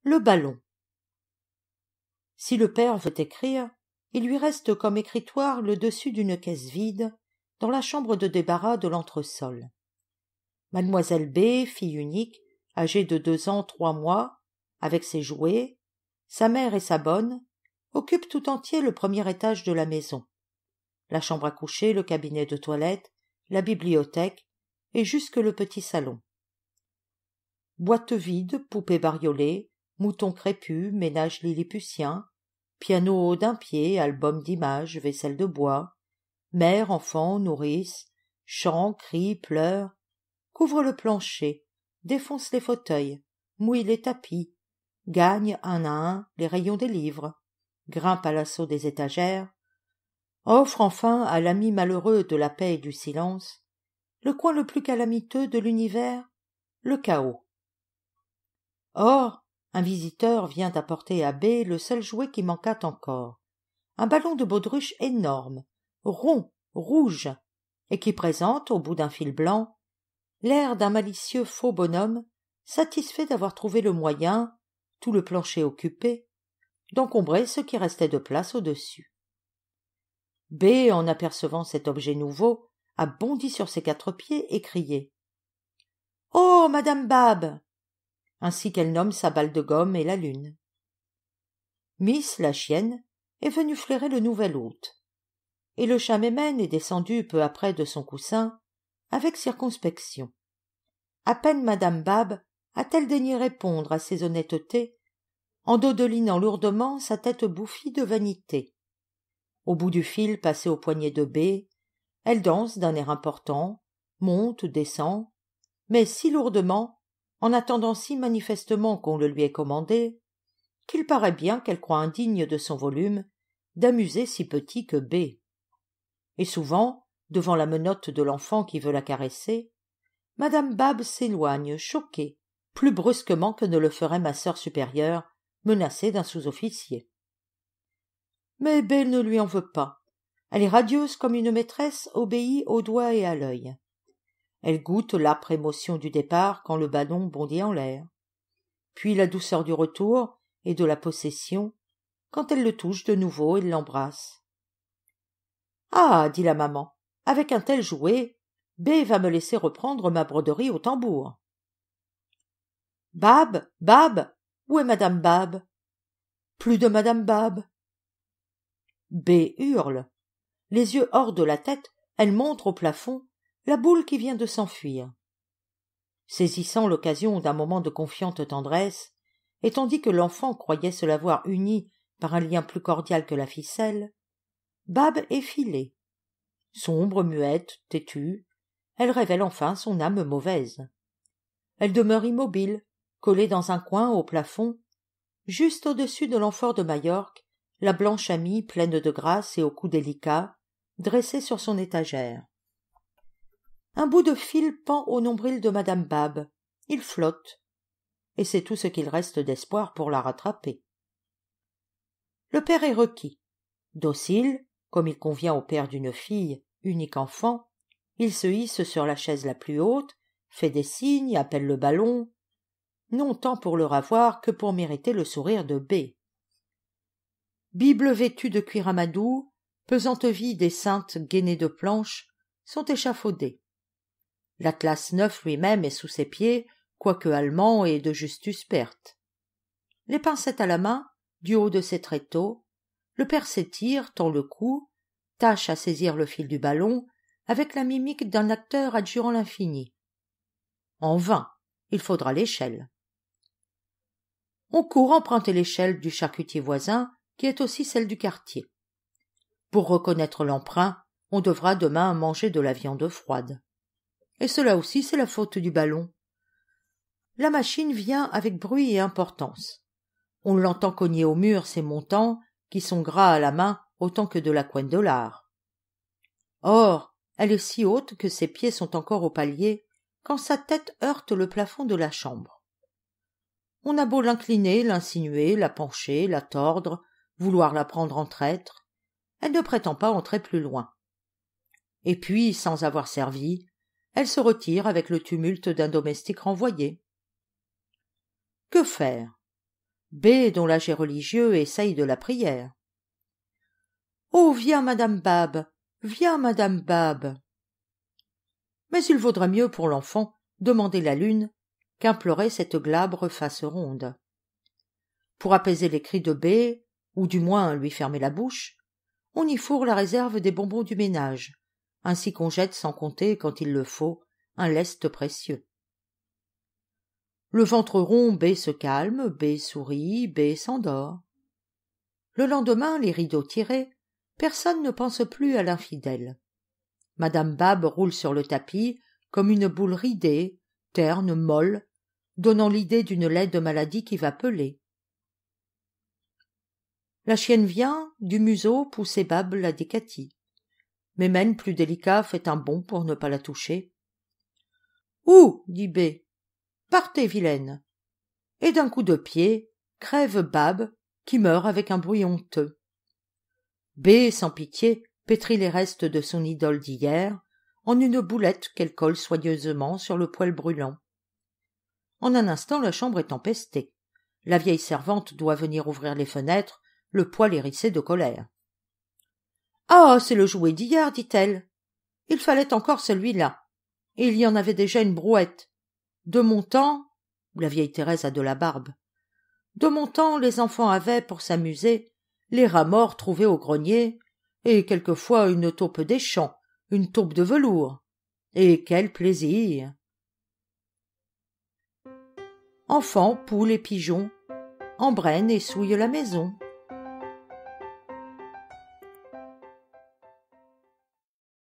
Le ballon. Si le père veut écrire, il lui reste comme écritoire le dessus d'une caisse vide dans la chambre de débarras de l'entresol. Mademoiselle B, fille unique, âgée de 2 ans 3 mois, avec ses jouets, sa mère et sa bonne, occupe tout entier le premier étage de la maison. La chambre à coucher, le cabinet de toilette, la bibliothèque et jusque le petit salon. Boîte vide, poupées bariolées, moutons crépus, ménage lilliputien, piano d'un pied, album d'images, vaisselle de bois, mère, enfant, nourrice, chants, cris, pleurs, couvre le plancher, défonce les fauteuils, mouille les tapis, gagne un à un les rayons des livres, grimpe à l'assaut des étagères, offre enfin à l'ami malheureux de la paix et du silence le coin le plus calamiteux de l'univers, le chaos. Or, un visiteur vient d'apporter à B le seul jouet qui manquât encore, un ballon de baudruche énorme, rond, rouge, et qui présente, au bout d'un fil blanc, l'air d'un malicieux faux bonhomme, satisfait d'avoir trouvé le moyen, tout le plancher occupé, d'encombrer ce qui restait de place au-dessus. B, en apercevant cet objet nouveau, a bondi sur ses 4 pieds et crié « Oh, madame Bab !» ainsi qu'elle nomme sa balle de gomme et la lune. Miss, la chienne, est venue flairer le nouvel hôte, et le chat Mémène est descendu peu après de son coussin, avec circonspection. À peine madame Bab a-t-elle daigné répondre à ses honnêtetés, en dodelinant lourdement sa tête bouffie de vanité. Au bout du fil passé au poignet de B, elle danse d'un air important, monte, descend, mais si lourdement, en attendant si manifestement qu'on le lui ait commandé, qu'il paraît bien qu'elle croit indigne de son volume d'amuser si petit que B. Et souvent, devant la menotte de l'enfant qui veut la caresser, madame Bab s'éloigne, choquée, plus brusquement que ne le ferait ma sœur supérieure, menacée d'un sous-officier. Mais B ne lui en veut pas. Elle est radieuse comme une maîtresse obéie au doigt et à l'œil. Elle goûte l'âpre émotion du départ quand le ballon bondit en l'air, puis la douceur du retour et de la possession quand elle le touche de nouveau et l'embrasse. « Ah » dit la maman, « avec un tel jouet, B va me laisser reprendre ma broderie au tambour. »« Bab, Bab, où est madame Bab ?»« Plus de madame Bab. » B hurle. Les yeux hors de la tête, elle montre au plafond la boule qui vient de s'enfuir. Saisissant l'occasion d'un moment de confiante tendresse, et tandis que l'enfant croyait se la voir unie par un lien plus cordial que la ficelle, Bab est filée. Sombre, muette, têtue, elle révèle enfin son âme mauvaise. Elle demeure immobile, collée dans un coin au plafond, juste au-dessus de l'amphore de Majorque, la blanche amie pleine de grâce et au cou délicat, dressée sur son étagère. Un bout de fil pend au nombril de madame Bab. Il flotte, et c'est tout ce qu'il reste d'espoir pour la rattraper. Le père est requis. Docile, comme il convient au père d'une fille, unique enfant, il se hisse sur la chaise la plus haute, fait des signes, appelle le ballon, non tant pour le ravoir que pour mériter le sourire de B. Bible vêtue de cuir amadou, pesante vide et sainte gainée de planches, sont échafaudées. L'Atlas neuf lui-même est sous ses pieds, quoique allemand et de Justus perte. Les pincettes à la main, du haut de ses tréteaux, le père s'étire, tend le cou, tâche à saisir le fil du ballon, avec la mimique d'un acteur adjurant l'infini. En vain, il faudra l'échelle. On court emprunter l'échelle du charcutier voisin, qui est aussi celle du quartier. Pour reconnaître l'emprunt, on devra demain manger de la viande froide. Et cela aussi, c'est la faute du ballon. La machine vient avec bruit et importance. On l'entend cogner au mur ses montants, qui sont gras à la main autant que de la couenne de lard. Or, elle est si haute que ses pieds sont encore au palier, quand sa tête heurte le plafond de la chambre. On a beau l'incliner, l'insinuer, la pencher, la tordre, vouloir la prendre en traître, elle ne prétend pas entrer plus loin. Et puis, sans avoir servi, elle se retire avec le tumulte d'un domestique renvoyé. Que faire? B, dont l'âge est religieux, essaye de la prière. « Oh, viens, madame Bab, viens, madame Bab !» Mais il vaudrait mieux pour l'enfant demander la lune qu'implorer cette glabre face ronde. Pour apaiser les cris de B, ou du moins lui fermer la bouche, on y fourre la réserve des bonbons du ménage, ainsi qu'on jette sans compter, quand il le faut, un lest précieux. Le ventre rond, B se calme, B sourit, B s'endort. Le lendemain, les rideaux tirés, personne ne pense plus à l'infidèle. Madame Bab roule sur le tapis comme une boule ridée, terne, molle, donnant l'idée d'une laide maladie qui va peler. La chienne vient, du museau, pousser Bab la décatie. Mémène, plus délicat, fait un bond pour ne pas la toucher. « Ouh !» dit B. « Partez, vilaine !» Et d'un coup de pied, crève Bab, qui meurt avec un bruit honteux. B, sans pitié, pétrit les restes de son idole d'hier en une boulette qu'elle colle soigneusement sur le poêle brûlant. En un instant, la chambre est empestée. La vieille servante doit venir ouvrir les fenêtres, le poil hérissé de colère. « Ah, c'est le jouet d'hier, dit-elle. Il fallait encore celui-là. Et il y en avait déjà une brouette. De mon temps, la vieille Thérèse a de la barbe, de mon temps, les enfants avaient, pour s'amuser, les rats morts trouvés au grenier, et quelquefois une taupe des champs, une taupe de velours. Et quel plaisir! Enfants, poules et pigeons embrennent et souillent la maison.